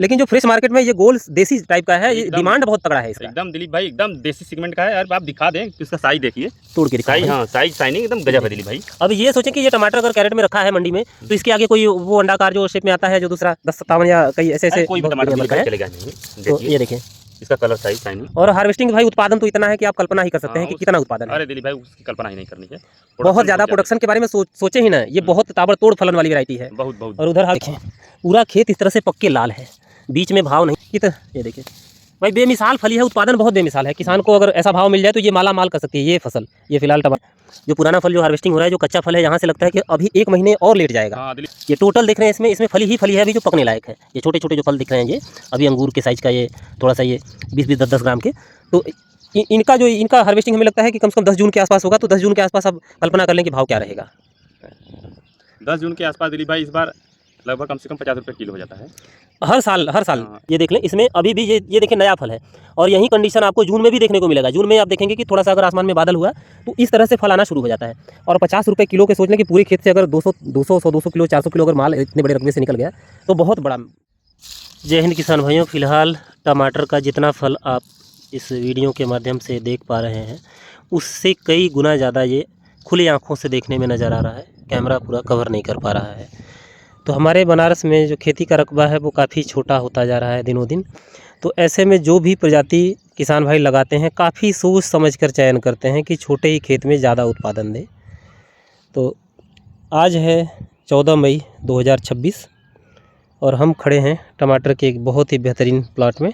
लेकिन जो fresh market में ये गोल देसी टाइप का है, ये डिमांड बहुत तगड़ा है इसका। एकदम दिलीप भाई एकदम देसी सेगमेंट का है। और आप दिखा दें कि इसका साइज देखिए, तोड़ के दिखाई। हाँ साइज शाइनिंग एकदम गजब है दिलीप भाई। अब ये सोचें कि ये टमाटर अगर कैरेट में रखा है मंडी में, तो इसके आगे कोई वो अंडाकार जो शेप में आता है, जो दूसरा 10-57 या कई ऐसे कोई टमाटर मिलता है, चलेगा नहीं। तो ये देखें इसका कलर साइज शाइनिंग। और हार्वेस्टिंग भाई उत्पादन तो इतना है कि आप कल्पना ही कर सकते हैं कि कितना उत्पादन है। अरे दिलीप भाई उसकी कल्पना ही नहीं करनी है, बहुत ज़्यादा प्रोडक्शन के बारे में सोचे ही ना, ये बहुत ताबड़तोड़ फलन वाली वैरायटी है। बहुत। और उधर देखें पूरा खेत इस तरह से पक्के लाल है, बीच में भाव नहीं। ये देखिए भाई बेमिसाल फली है, उत्पादन बहुत बेमिसाल है। किसान को अगर ऐसा भाव मिल जाए तो ये माला माल कर सकती है। ये फसल, ये फिलहाल टमाटर जो पुराना फल जो हार्वेस्टिंग हो रहा है, जो कच्चा फल है, यहाँ से लगता है कि अभी 1 महीने और लेट जाएगा। ये टोटल देख रहे हैं, इसमें फली ही फली है अभी जो पकने लायक है। ये छोटे छोटे जो फल दिख रहे हैं, ये अभी अंगूर के साइज़ का, ये थोड़ा सा ये 20-20, 10-10 ग्राम के। तो इनका हार्वेस्टिंग हमें लगता है कि कम से कम 10 जून के आसपास होगा। तो 10 जून के आसपास अब कल्पना कर लें कि भाव क्या रहेगा। 10 जून के आसपास दिलीप भाई इस बार लगभग कम से कम 50 रुपये किलो हो जाता है हर साल। ये देख लें, इसमें अभी भी ये देखिए नया फल है, और यही कंडीशन आपको जून में भी देखने को मिलेगा। जून में आप देखेंगे कि थोड़ा सा अगर आसमान में बादल हुआ तो इस तरह से फल आना शुरू हो जाता है। और 50 रुपये किलो के सोच लें कि पूरे खेत से अगर 200 किलो 400 किलो अगर माल इतने बड़े रकबे से निकल गया तो बहुत बड़ा। जय हिंद किसान भाइयों, फिलहाल टमाटर का जितना फल आप इस वीडियो के माध्यम से देख पा रहे हैं, उससे कई गुना ज़्यादा ये खुली आँखों से देखने में नज़र आ रहा है। कैमरा पूरा कवर नहीं कर पा रहा है। तो हमारे बनारस में जो खेती का रकबा है वो काफ़ी छोटा होता जा रहा है दिनों दिन। तो ऐसे में जो भी प्रजाति किसान भाई लगाते हैं, काफ़ी सोच समझ कर चयन करते हैं कि छोटे ही खेत में ज़्यादा उत्पादन दे। तो आज है 14 मई 2026 और हम खड़े हैं टमाटर के एक बहुत ही बेहतरीन प्लॉट में।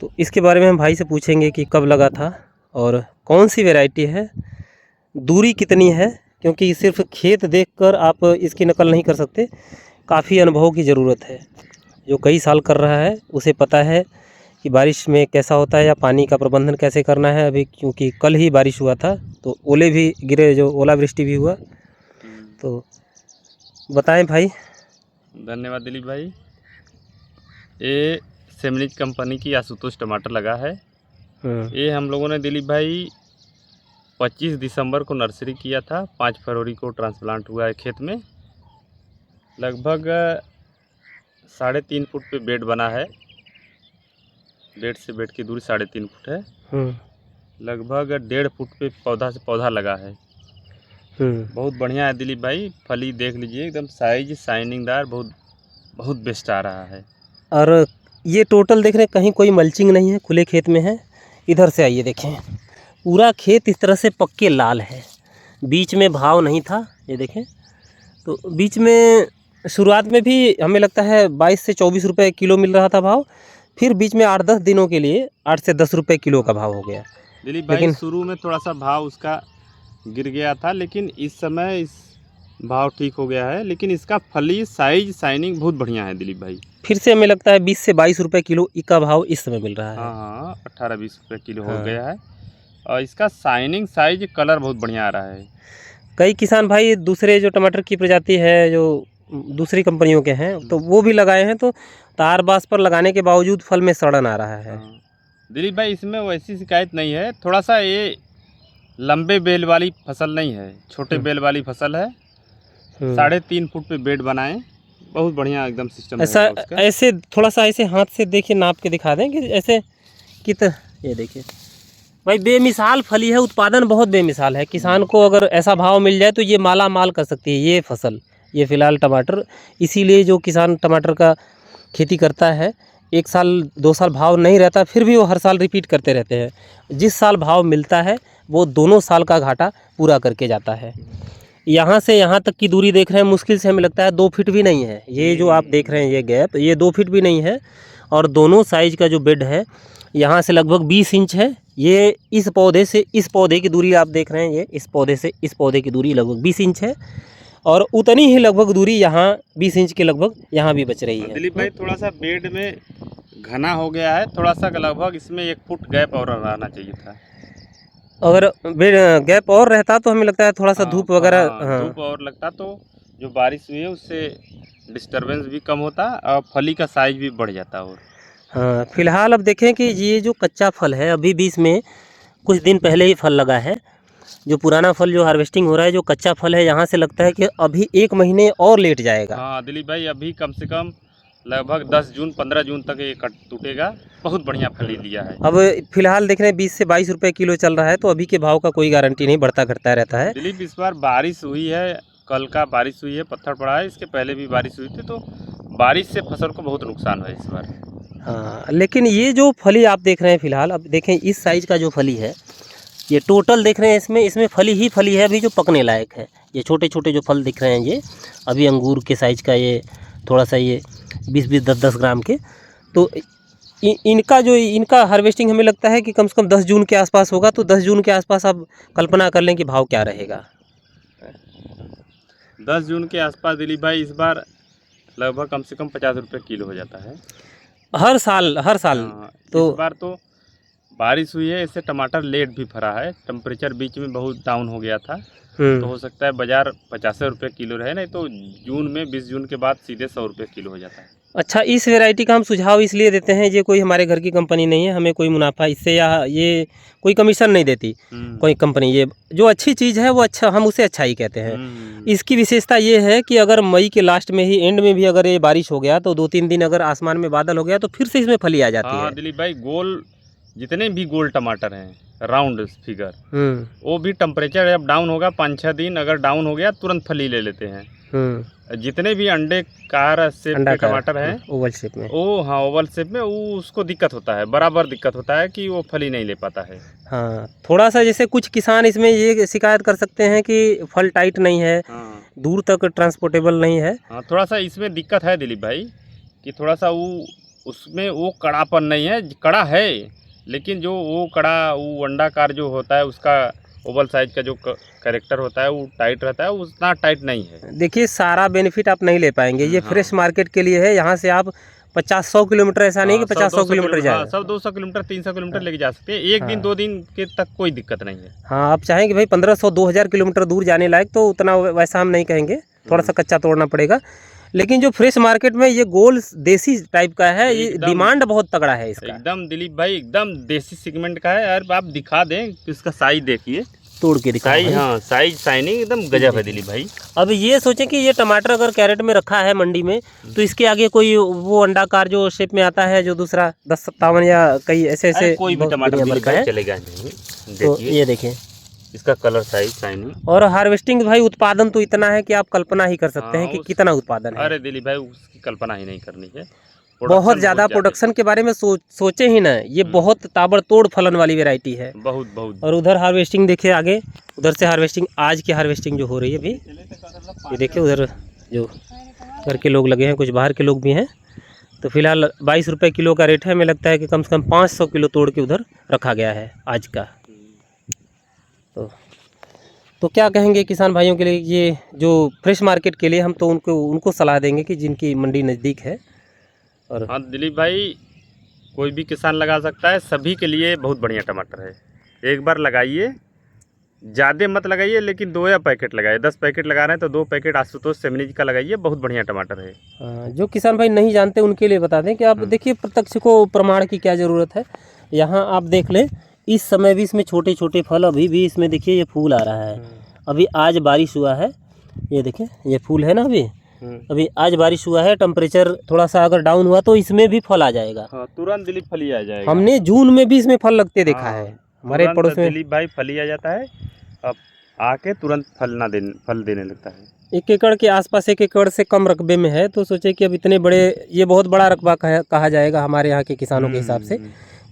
तो इसके बारे में हम भाई से पूछेंगे कि कब लगा था और कौन सी वैरायटी है, दूरी कितनी है, क्योंकि सिर्फ खेत देखकर आप इसकी नकल नहीं कर सकते। काफ़ी अनुभव की ज़रूरत है। जो कई साल कर रहा है उसे पता है कि बारिश में कैसा होता है या पानी का प्रबंधन कैसे करना है। अभी क्योंकि कल ही बारिश हुआ था तो ओले भी गिरे, जो ओलावृष्टि भी हुआ। तो बताएं भाई। धन्यवाद दिलीप भाई। ये सेमनिज कंपनी की आशुतोष टमाटर लगा है। ये हम लोगों ने दिलीप भाई 25 दिसंबर को नर्सरी किया था, 5 फरवरी को ट्रांसप्लांट हुआ है खेत में। लगभग 3.5 फुट पे बेड बना है। बेड से बेड की दूरी 3.5 फुट है। लगभग 1.5 फुट पे पौधा से पौधा लगा है। बहुत बढ़िया है दिलीप भाई। फली देख लीजिए, एकदम साइज शाइनिंगदार, बहुत बेस्ट आ रहा है। और ये टोटल देख रहे हैं, कहीं कोई मल्चिंग नहीं है, खुले खेत में है। इधर से आइए, देखें पूरा खेत इस तरह से पक्के लाल है। बीच में भाव नहीं था, ये देखें। तो बीच में शुरुआत में भी हमें लगता है 22 से 24 रुपये किलो मिल रहा था भाव। फिर बीच में 8-10 दिनों के लिए 8 से 10 रुपये किलो का भाव हो गया। दिलीप भाई लेकिन शुरू में थोड़ा सा भाव उसका गिर गया था, लेकिन इस समय इस भाव ठीक हो गया है। लेकिन इसका फली साइज शाइनिंग बहुत बढ़िया है दिलीप भाई। फिर से हमें लगता है 20 से 22 रुपये किलो का भाव इस समय मिल रहा है। हाँ, 18-20 रुपये किलो हो गया है। और इसका शाइनिंग साइज कलर बहुत बढ़िया आ रहा है। कई किसान भाई दूसरे जो टमाटर की प्रजाति है, जो दूसरी कंपनियों के हैं, तो वो भी लगाए हैं। तो तार बास पर लगाने के बावजूद फल में सड़न आ रहा है। दिलीप भाई इसमें वैसी शिकायत नहीं है। थोड़ा सा ये लंबे बेल वाली फसल नहीं है, छोटे बेल वाली फसल है। 3.5 फुट पे बेड बनाएं, बहुत बढ़िया एकदम सिस्टम ऐसा ऐसे थोड़ा सा ऐसे हाथ से देखिए, नाप के दिखा दें कि ऐसे ये देखिए भाई बेमिसाल फली है, उत्पादन बहुत बेमिसाल है। किसान को अगर ऐसा भाव मिल जाए तो ये माला माल कर सकती है ये फसल, ये फ़िलहाल टमाटर। इसीलिए जो किसान टमाटर का खेती करता है, 1 साल 2 साल भाव नहीं रहता, फिर भी वो हर साल रिपीट करते रहते हैं। जिस साल भाव मिलता है वो दोनों साल का घाटा पूरा करके जाता है। यहाँ से यहाँ तक की दूरी देख रहे हैं, मुश्किल से हमें लगता है 2 फीट भी नहीं है। ये जो आप देख रहे हैं ये गैप, ये 2 फीट भी नहीं है। और दोनों साइज का जो बेड है, यहाँ से लगभग 20 इंच है। ये इस पौधे से इस पौधे की दूरी आप देख रहे हैं, ये इस पौधे से इस पौधे की दूरी लगभग 20 इंच है। और उतनी ही लगभग दूरी यहाँ 20 इंच के लगभग यहाँ भी बच रही है। दिलीप भाई थोड़ा सा बेड में घना हो गया है, थोड़ा सा लगभग इसमें 1 फुट गैप और रहना चाहिए था। अगर गैप और रहता तो हमें लगता है थोड़ा सा धूप वगैरह, धूप और लगता तो जो बारिश हुई है उससे डिस्टरबेंस भी कम होता और फली का साइज भी बढ़ जाता। और हाँ, फिलहाल अब देखें कि ये जो कच्चा फल है, अभी भी इसमें कुछ दिन पहले ही फल लगा है। जो पुराना फल जो हार्वेस्टिंग हो रहा है, जो कच्चा फल है, यहाँ से लगता है कि अभी 1 महीने और लेट जाएगा। हाँ दिलीप भाई, अभी कम से कम लगभग 10 जून 15 जून तक ये कट टूटेगा। बहुत बढ़िया फली लिया है। अब फिलहाल देख रहे हैं 20 से 22 रुपए किलो चल रहा है, तो अभी के भाव का कोई गारंटी नहीं, बढ़ता घटता रहता है। दिलीप इस बार बारिश हुई है, कल का बारिश हुई है, पत्थर पड़ा है, इसके पहले भी बारिश हुई थी, तो बारिश से फसल को बहुत नुकसान हुआ इस बार। हाँ, लेकिन ये जो फली आप देख रहे हैं फिलहाल, अब देखें इस साइज का जो फली है, ये टोटल देख रहे हैं इसमें फली ही फली है अभी जो पकने लायक है। ये छोटे छोटे जो फल दिख रहे हैं ये अभी अंगूर के साइज़ का, ये थोड़ा सा ये 20-20 10-10 ग्राम के। तो इनका हार्वेस्टिंग हमें लगता है कि कम से कम 10 जून के आसपास होगा। तो 10 जून के आसपास आप कल्पना कर लें कि भाव क्या रहेगा। 10 जून के आसपास दिलीप भाई इस बार लगभग कम से कम 50 रुपये किलो हो जाता है हर साल। तो इस बार तो बारिश हुई है, इससे टमाटर लेट भी फरा है, टेम्परेचर बीच में बहुत डाउन हो गया था, तो हो सकता है बाजार 50 रुपये किलो रहे, नहीं तो जून में 20 जून के बाद सीधे 100 रुपये किलो हो जाता है। अच्छा, इस वैरायटी का हम सुझाव इसलिए देते हैं, ये कोई हमारे घर की कंपनी नहीं है, हमें कोई मुनाफा इससे या ये कोई कमीशन नहीं देती कोई कंपनी। ये जो अच्छी चीज़ है वो अच्छा, हम उसे अच्छा ही कहते हैं। इसकी विशेषता ये है कि अगर मई के लास्ट में ही, एंड में भी अगर ये बारिश हो गया तो 2-3 दिन अगर आसमान में बादल हो गया तो फिर से इसमें फली आ जाती है। दिलीप भाई गोल जितने भी गोल टमाटर हैं राउंड फिगर, वो भी टेम्परेचर जब डाउन होगा 5-6 दिन अगर डाउन हो गया तुरंत फली ले लेते हैं। जितने भी अंडाकार शेप के टमाटर हैं ओवल शेप में, ओवल शेप में, वो उसको दिक्कत होता है, बराबर दिक्कत होता है कि वो फली नहीं ले पाता है। हाँ, थोड़ा सा जैसे कुछ किसान इसमें ये शिकायत कर सकते हैं कि फल टाइट नहीं है, दूर तक ट्रांसपोर्टेबल नहीं है। हाँ, थोड़ा सा इसमें दिक्कत है दिलीप भाई कि थोड़ा सा उसमें वो कड़ापन नहीं है, कड़ा है लेकिन जो वो अंडाकार जो होता है उसका ओवल साइज का जो कैरेक्टर होता है वो टाइट रहता है, उतना टाइट नहीं है। देखिए, सारा बेनिफिट आप नहीं ले पाएंगे, ये फ्रेश मार्केट के लिए है। यहाँ से आप 50-100 किलोमीटर, ऐसा नहीं कि 50-100 किलोमीटर जाए, 100-200 किलोमीटर 300 किलोमीटर लेके जा सकते हैं, एक दिन 2 दिन के तक कोई दिक्कत नहीं है। हाँ, आप चाहेंगे भाई 1500-2000 किलोमीटर दूर जाने लायक, तो उतना वैसा हम नहीं कहेंगे, थोड़ा सा कच्चा तोड़ना पड़ेगा। लेकिन जो फ्रेश मार्केट में ये गोल देसी टाइप का है, ये डिमांड बहुत तगड़ा है इसका। एकदम दिलीप भाई एकदम देसी सेगमेंट का है यार। आप दिखा दें इसका साइज देखिए, तोड़ के दिखाई। हाँ, साइज शाइनिंग एकदम गजब है दिलीप भाई। अब ये सोचें कि ये टमाटर अगर कैरेट में रखा है मंडी में, तो इसके आगे कोई वो अंडाकार जो शेप में आता है जो दूसरा 1057 या कई ऐसे कोई भी टमाटर चलेगा। तो ये देखें इसका कलर, साइज, शाइनिंग और हार्वेस्टिंग भाई, उत्पादन तो इतना है कि आप कल्पना ही कर सकते हैं कि कितना उत्पादन है। अरे दिलीप भाई उसकी कल्पना ही नहीं करनी है, बहुत ज़्यादा प्रोडक्शन के बारे में सोचे ही ना। ये बहुत ताबड़तोड़ फलन वाली वैरायटी है, बहुत। और उधर हार्वेस्टिंग देखिए आगे, उधर से हार्वेस्टिंग, आज की हार्वेस्टिंग जो हो रही है अभी, ये देखिए उधर जो घर के लोग लगे हैं, कुछ बाहर के लोग भी हैं। तो फिलहाल 22 रुपये किलो का रेट है, हमें लगता है कि कम से कम 500 किलो तोड़ के उधर रखा गया है आज का। तो क्या कहेंगे किसान भाइयों के लिए, ये जो फ्रेश मार्केट के लिए हम तो उनको सलाह देंगे कि जिनकी मंडी नज़दीक है। और हाँ दिलीप भाई, कोई भी किसान लगा सकता है, सभी के लिए बहुत बढ़िया टमाटर है। एक बार लगाइए, ज़्यादा मत लगाइए, लेकिन 2 या पैकेट लगाइए। 10 पैकेट लगा रहे हैं तो 2 पैकेट आशुतोष सेमनीज का लगाइए, बहुत बढ़िया टमाटर है। जो किसान भाई नहीं जानते उनके लिए बता दें कि आप देखिए, प्रत्यक्ष को प्रमाण की क्या ज़रूरत है। यहाँ आप देख लें, इस समय भी इसमें छोटे छोटे फल, अभी भी इसमें देखिए ये फूल आ रहा है। अभी आज बारिश हुआ है, ये देखिए ये फूल है ना, अभी आज बारिश हुआ है, टेम्परेचर थोड़ा सा अगर डाउन हुआ तो इसमें भी फल आ जाएगा। हाँ, तुरंत दिलीप फली आ जाएगा। हमने जून में भी इसमें फल लगते देखा है हमारे पड़ोस में। दिलीप भाई फली आ जाता है, अब आके तुरंत फल देने लगता है। 1 एकड़ के आसपास, 1 एकड़ से कम रकबे में है, तो सोचे कि अब इतने बड़े, ये बहुत बड़ा रकबा कहा जाएगा हमारे यहाँ के किसानों के हिसाब से।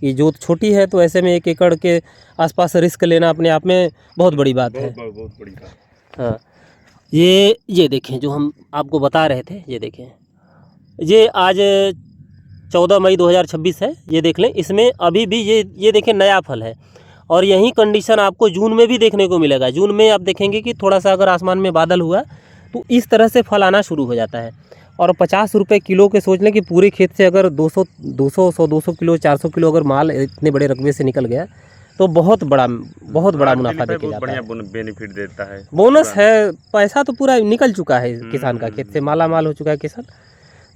कि जोत छोटी है, तो ऐसे में 1 एकड़ के आसपास रिस्क लेना अपने आप में बहुत बड़ी बात है। बहुत बड़ी बात। हाँ, ये देखें जो हम आपको बता रहे थे, ये देखें, ये आज 14 मई 2026 है। ये देख लें, इसमें अभी भी ये देखें नया फल है, और यही कंडीशन आपको जून में भी देखने को मिलेगा। जून में आप देखेंगे कि थोड़ा सा अगर आसमान में बादल हुआ तो इस तरह से फल आना शुरू हो जाता है। और 50 रुपये किलो के सोच लें कि पूरे खेत से अगर 200 किलो 400 किलो अगर माल इतने बड़े रकबे से निकल गया तो बहुत बड़ा मुनाफा देके जाता है। बढ़िया बेनिफिट देता है, बोनस है। पैसा तो पूरा निकल चुका है किसान का, खेत से माला माल हो चुका है किसान,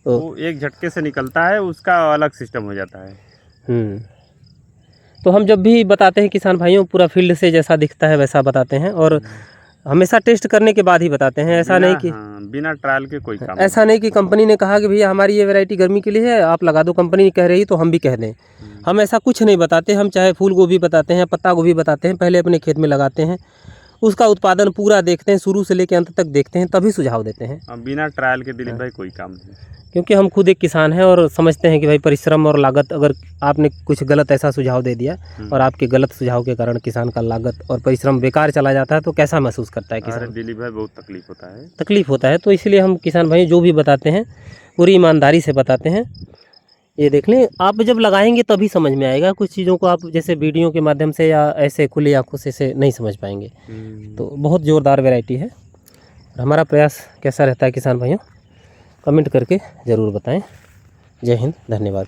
तो वो एक झटके से निकलता है, उसका अलग सिस्टम हो जाता है। तो हम जब भी बताते हैं किसान भाइयों, पूरा फील्ड से जैसा दिखता है वैसा बताते हैं। और हमेशा टेस्ट करने के बाद ही बताते हैं, ऐसा नहीं कि बिना ट्रायल के कोई काम ऐसा नहीं कि कंपनी ने कहा कि भैया हमारी ये वैरायटी गर्मी के लिए है, आप लगा दो, कंपनी कह रही तो हम भी कह दें। हम ऐसा कुछ नहीं बताते। हम चाहे फूल गोभी बताते हैं, पत्ता गोभी बताते हैं, पहले अपने खेत में लगाते हैं, उसका उत्पादन पूरा देखते हैं, शुरू से लेकर अंत तक देखते हैं, तभी सुझाव देते हैं। बिना ट्रायल के दिलीप भाई कोई काम नहीं, क्योंकि हम खुद एक किसान हैं और समझते हैं कि भाई परिश्रम और लागत, अगर आपने कुछ गलत ऐसा सुझाव दे दिया और आपके गलत सुझाव के कारण किसान का लागत और परिश्रम बेकार चला जाता है तो कैसा महसूस करता है किसान? दिलीप भाई बहुत तकलीफ होता है। तो इसलिए हम किसान भाई जो भी बताते हैं पूरी ईमानदारी से बताते हैं। ये देख लें, आप जब लगाएंगे तभी समझ में आएगा। कुछ चीज़ों को आप जैसे वीडियो के माध्यम से या ऐसे खुली आंखों से नहीं समझ पाएंगे। तो बहुत ज़ोरदार वैरायटी है। हमारा प्रयास कैसा रहता है किसान भाइयों, कमेंट करके ज़रूर बताएं। जय हिंद, धन्यवाद।